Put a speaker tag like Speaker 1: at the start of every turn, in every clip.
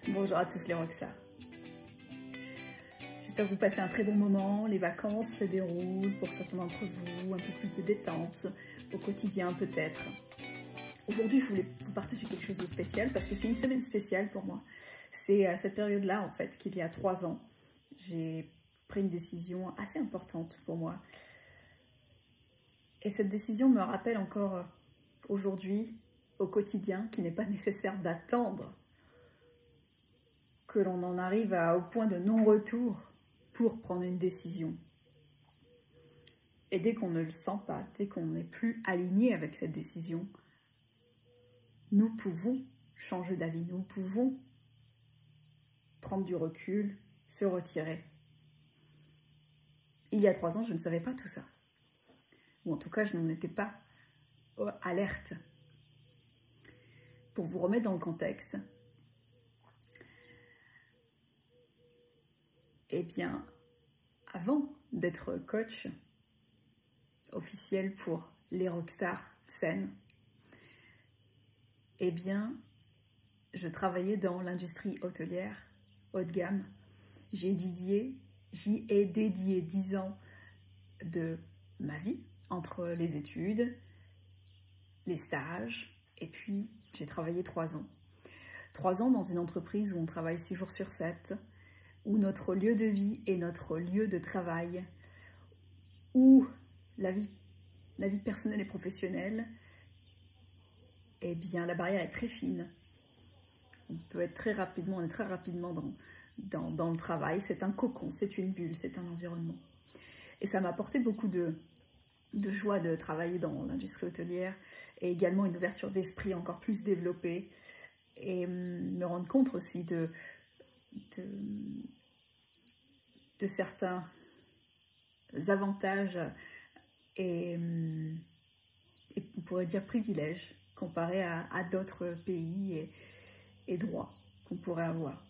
Speaker 1: Bonjour à tous les rockstars. J'espère que vous passez un très bon moment. Les vacances se déroulent pour certains d'entre vous, un peu plus de détente, au quotidien peut-être. Aujourd'hui, je voulais vous partager quelque chose de spécial parce que c'est une semaine spéciale pour moi. C'est à cette période-là, en fait, qu'il y a 3 ans, j'ai pris une décision assez importante pour moi. Et cette décision me rappelle encore aujourd'hui, au quotidien, qu'il n'est pas nécessaire d'attendre que l'on en arrive au point de non-retour pour prendre une décision. Et dès qu'on ne le sent pas, dès qu'on n'est plus aligné avec cette décision, nous pouvons changer d'avis, nous pouvons prendre du recul, se retirer. Il y a 3 ans, je ne savais pas tout ça. Ou en tout cas, je n'en étais pas alerte. Pour vous remettre dans le contexte, eh bien, avant d'être coach officiel pour les rockstars scène, eh bien, je travaillais dans l'industrie hôtelière, haut de gamme. J'y ai dédié 10 ans de ma vie, entre les études, les stages, et puis j'ai travaillé 3 ans. 3 ans dans une entreprise où on travaille 6 jours sur 7, où notre lieu de vie est notre lieu de travail, où la vie personnelle et professionnelle, eh bien la barrière est très fine. On est très rapidement dans le travail. C'est un cocon, c'est une bulle, c'est un environnement. Et ça m'a apporté beaucoup de joie de travailler dans l'industrie hôtelière et également une ouverture d'esprit encore plus développée et me rendre compte aussi de certains avantages et on pourrait dire privilèges comparés à d'autres pays et droits qu'on pourrait avoir.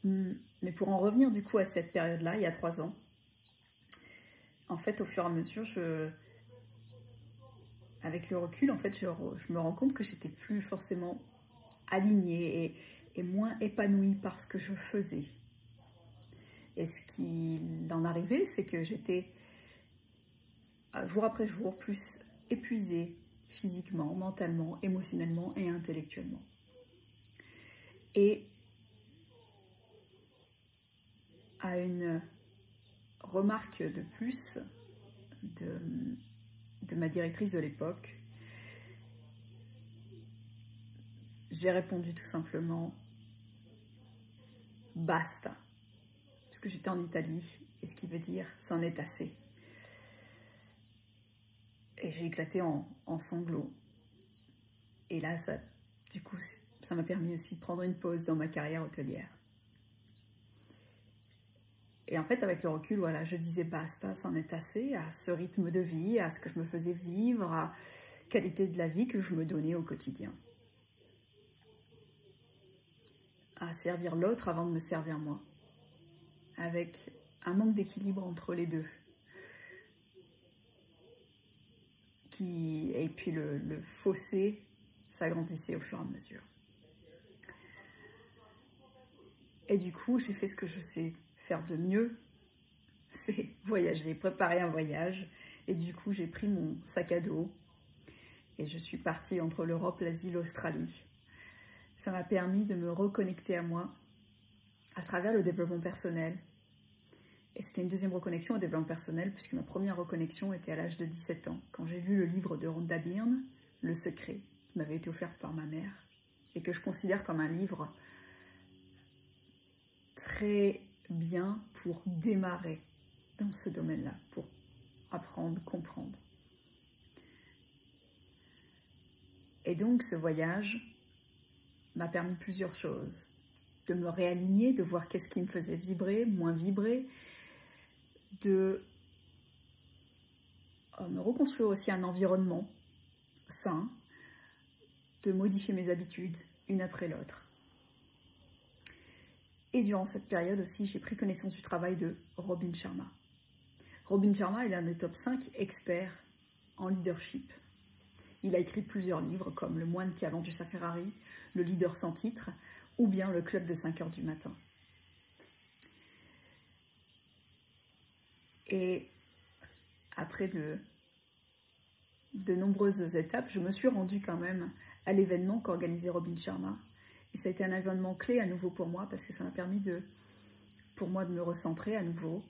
Speaker 1: Mais pour en revenir du coup à cette période-là, il y a 3 ans, en fait, au fur et à mesure, avec le recul, en fait, je me rends compte que j'étais plus forcément alignée et moins épanouie par ce que je faisais. Et ce qui en arrivait, c'est que j'étais jour après jour plus épuisée physiquement, mentalement, émotionnellement et intellectuellement. Et à une remarque de plus de ma directrice de l'époque, j'ai répondu tout simplement « basta », parce que j'étais en Italie, et ce qui veut dire « c'en est assez ». Et j'ai éclaté en sanglots. Et là, du coup, ça m'a permis aussi de prendre une pause dans ma carrière hôtelière. Et en fait, avec le recul, voilà, je disais basta, c'en est assez, à ce rythme de vie, à ce que je me faisais vivre, à la qualité de la vie que je me donnais au quotidien. À servir l'autre avant de me servir moi. Avec un manque d'équilibre entre les deux. Et puis le fossé s'agrandissait au fur et à mesure. Et du coup, j'ai fait ce que je sais faire de mieux, c'est voyager, préparer un voyage. Et du coup, j'ai pris mon sac à dos et je suis partie entre l'Europe, l'Asie, l'Australie. Ça m'a permis de me reconnecter à moi à travers le développement personnel. Et c'était une deuxième reconnexion au développement personnel puisque ma première reconnexion était à l'âge de 17 ans, quand j'ai lu le livre de Rhonda Byrne, Le Secret, qui m'avait été offert par ma mère et que je considère comme un livre très bien pour démarrer dans ce domaine-là, pour apprendre, comprendre. Et donc ce voyage m'a permis plusieurs choses. De me réaligner, de voir qu'est-ce qui me faisait vibrer, moins vibrer, de me reconstruire aussi un environnement sain, de modifier mes habitudes une après l'autre. Et durant cette période aussi, j'ai pris connaissance du travail de Robin Sharma. Robin Sharma est l'un des top 5 experts en leadership. Il a écrit plusieurs livres comme Le moine qui a vendu sa Ferrari le leader sans titre, ou bien le club de 5 heures du matin. Et après de nombreuses étapes, je me suis rendue quand même à l'événement qu'organisait Robin Sharma. Et ça a été un événement clé à nouveau pour moi, parce que ça m'a permis pour moi de me recentrer à nouveau,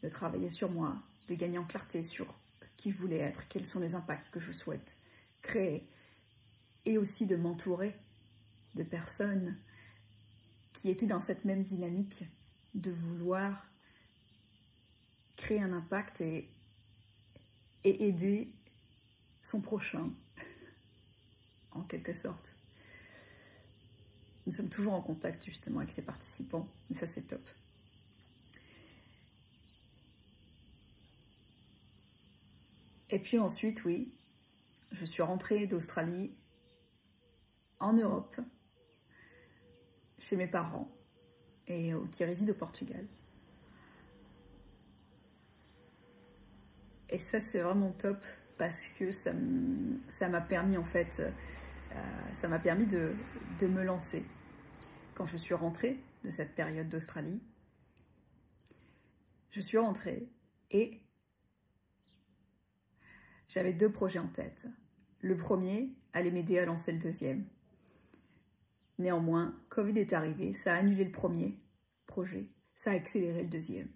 Speaker 1: de travailler sur moi, de gagner en clarté sur qui je voulais être, quels sont les impacts que je souhaite créer, et aussi de m'entourer de personnes qui étaient dans cette même dynamique de vouloir créer un impact et aider son prochain, en quelque sorte. Nous sommes toujours en contact justement avec ces participants, et ça c'est top. Et puis ensuite, oui, je suis rentrée d'Australie en Europe, chez mes parents, qui résident au Portugal. Et ça, c'est vraiment top, parce que ça m'a permis, en fait, ça m'a permis de me lancer. Quand je suis rentrée de cette période d'Australie, je suis rentrée et j'avais 2 projets en tête. Le premier allait m'aider à lancer le deuxième. Néanmoins, Covid est arrivé, ça a annulé le premier projet, ça a accéléré le deuxième.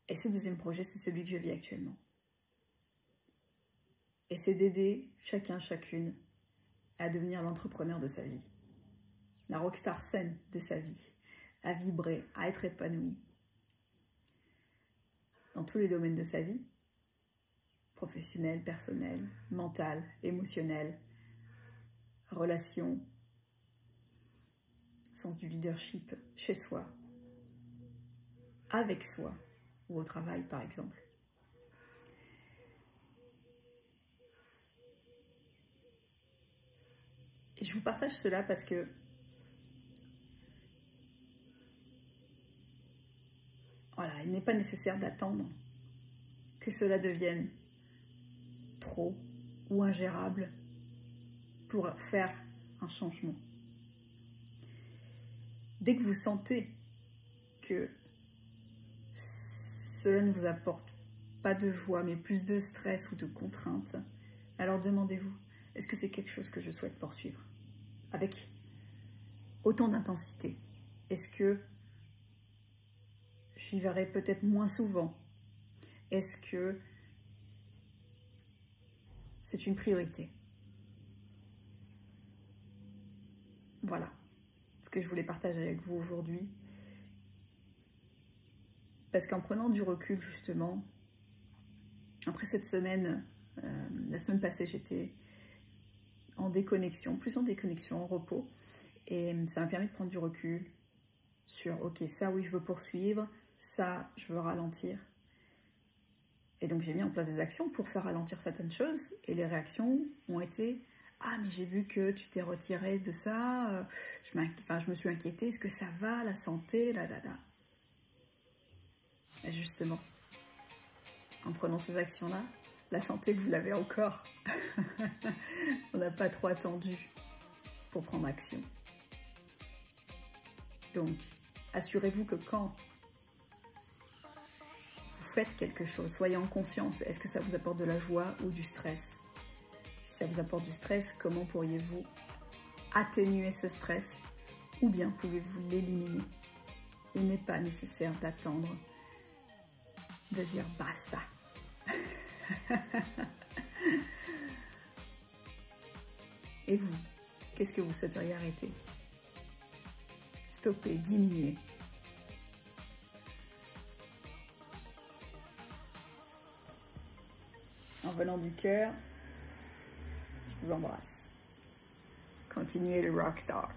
Speaker 1: Et ce deuxième projet, c'est celui que je vis actuellement. Et c'est d'aider chacun, chacune à devenir l'entrepreneur de sa vie, la rockstar saine de sa vie, à vibrer, à être épanoui dans tous les domaines de sa vie, professionnel, personnel, mental, émotionnel, relations, sens du leadership chez soi, avec soi ou au travail par exemple. Et je vous partage cela parce que voilà, il n'est pas nécessaire d'attendre que cela devienne trop ou ingérable pour faire un changement. Dès que vous sentez que cela ne vous apporte pas de joie, mais plus de stress ou de contraintes, alors demandez-vous, est-ce que c'est quelque chose que je souhaite poursuivre avec autant d'intensité? Est-ce que j'y verrai peut-être moins souvent? Est-ce que c'est une priorité? Voilà ce que je voulais partager avec vous aujourd'hui. Parce qu'en prenant du recul, justement, après cette semaine, la semaine passée, j'étais en déconnexion, en repos. Et ça m'a permis de prendre du recul sur, ok, ça oui, je veux poursuivre, ça, je veux ralentir. Et donc, j'ai mis en place des actions pour faire ralentir certaines choses. Et les réactions ont été, ah, mais j'ai vu que tu t'es retiré de ça, je me suis inquiétée, est-ce que ça va, la santé, Et justement, en prenant ces actions-là, la santé, vous l'avez encore. On n'a pas trop attendu pour prendre action. Donc, assurez-vous que quand vous faites quelque chose, soyez en conscience, est-ce que ça vous apporte de la joie ou du stress? Si ça vous apporte du stress, comment pourriez-vous atténuer ce stress ou bien pouvez-vous l'éliminer? Il n'est pas nécessaire d'attendre, de dire basta. Et vous, qu'est-ce que vous souhaiteriez arrêter? Stopper, diminuer. En venant du cœur, je vous embrasse. Continuez le rockstar.